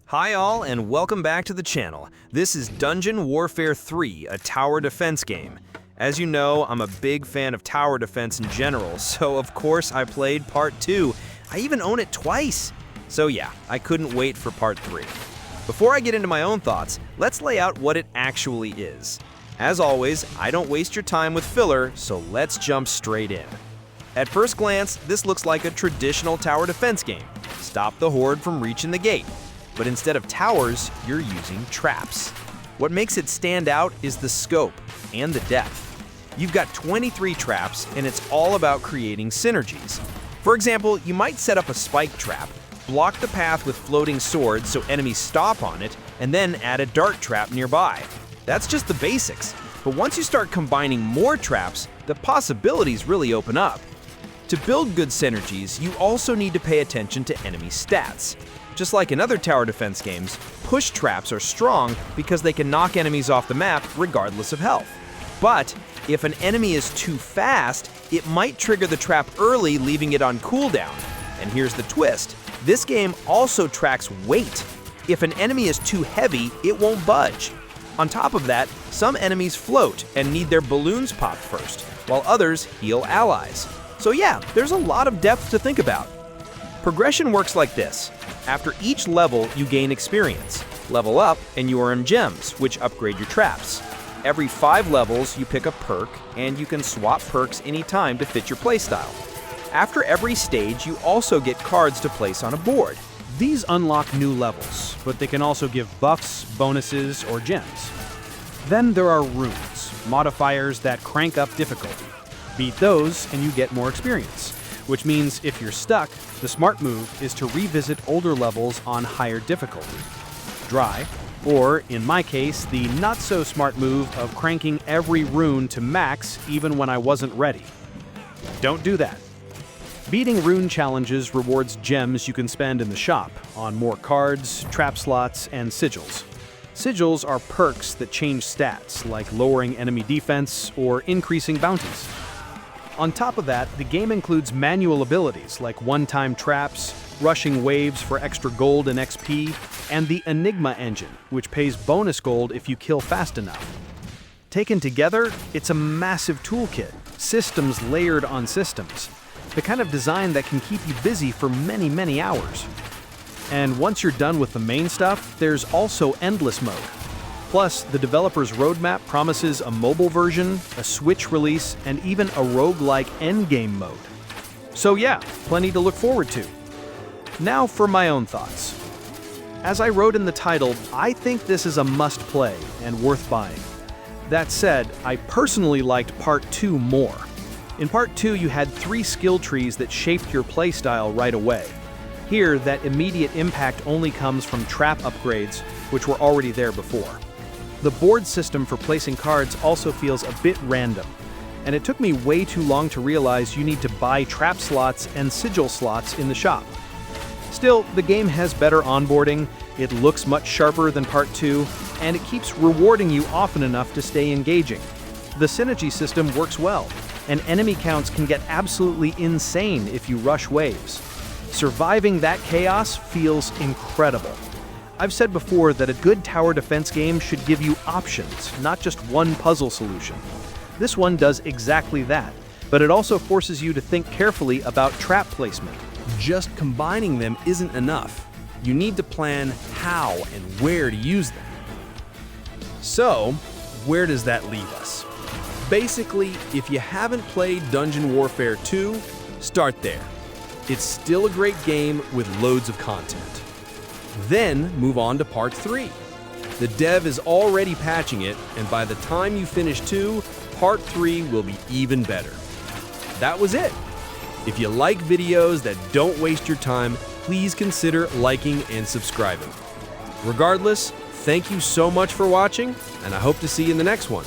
Hi all, and welcome back to the channel. This is Dungeon Warfare 3, a tower defense game. As you know, I'm a big fan of tower defense in general, so of course I played Part 2. I even own it twice. So yeah, I couldn't wait for Part 3. Before I get into my own thoughts, let's lay out what it actually is. As always, I don't waste your time with filler, so let's jump straight in. At first glance, this looks like a traditional tower defense game. Stop the horde from reaching the gate. But instead of towers, you're using traps. What makes it stand out is the scope and the depth. You've got 23 traps, and it's all about creating synergies. For example, you might set up a spike trap, block the path with floating swords so enemies stop on it, and then add a dart trap nearby. That's just the basics. But once you start combining more traps, the possibilities really open up. To build good synergies, you also need to pay attention to enemy stats. Just like in other tower defense games, push traps are strong because they can knock enemies off the map regardless of health. But if an enemy is too fast, it might trigger the trap early, leaving it on cooldown. And here's the twist. This game also tracks weight. If an enemy is too heavy, it won't budge. On top of that, some enemies float and need their balloons popped first, while others heal allies. So yeah, there's a lot of depth to think about. Progression works like this. After each level, you gain experience. Level up, and you earn gems, which upgrade your traps. Every 5 levels, you pick a perk, and you can swap perks anytime to fit your playstyle. After every stage, you also get cards to place on a board. These unlock new levels, but they can also give buffs, bonuses, or gems. Then there are runes, modifiers that crank up difficulty. Beat those, and you get more experience. Which means if you're stuck, the smart move is to revisit older levels on higher difficulty. Dry, or in my case, the not-so-smart move of cranking every rune to max even when I wasn't ready. Don't do that. Beating rune challenges rewards gems you can spend in the shop on more cards, trap slots, and sigils. Sigils are perks that change stats, like lowering enemy defense or increasing bounties. On top of that, the game includes manual abilities like one-time traps, rushing waves for extra gold and XP, and the Enigma engine, which pays bonus gold if you kill fast enough. Taken together, it's a massive toolkit, systems layered on systems, the kind of design that can keep you busy for many, many hours. And once you're done with the main stuff, there's also endless mode. Plus, the developer's roadmap promises a mobile version, a Switch release, and even a roguelike endgame mode. So yeah, plenty to look forward to. Now for my own thoughts. As I wrote in the title, I think this is a must-play and worth buying. That said, I personally liked Part 2 more. In Part 2, you had 3 skill trees that shaped your playstyle right away. Here, that immediate impact only comes from trap upgrades, which were already there before. The board system for placing cards also feels a bit random, and it took me way too long to realize you need to buy trap slots and sigil slots in the shop. Still, the game has better onboarding, it looks much sharper than Part 2, and it keeps rewarding you often enough to stay engaging. The synergy system works well, and enemy counts can get absolutely insane if you rush waves. Surviving that chaos feels incredible. I've said before that a good tower defense game should give you options, not just one puzzle solution. This one does exactly that, but it also forces you to think carefully about trap placement. Just combining them isn't enough. You need to plan how and where to use them. So, where does that leave us? Basically, if you haven't played Dungeon Warfare 2, start there. It's still a great game with loads of content. Then move on to Part 3. The dev is already patching it, and by the time you finish 2, Part 3 will be even better. That was it. If you like videos that don't waste your time, please consider liking and subscribing. Regardless, thank you so much for watching, and I hope to see you in the next one.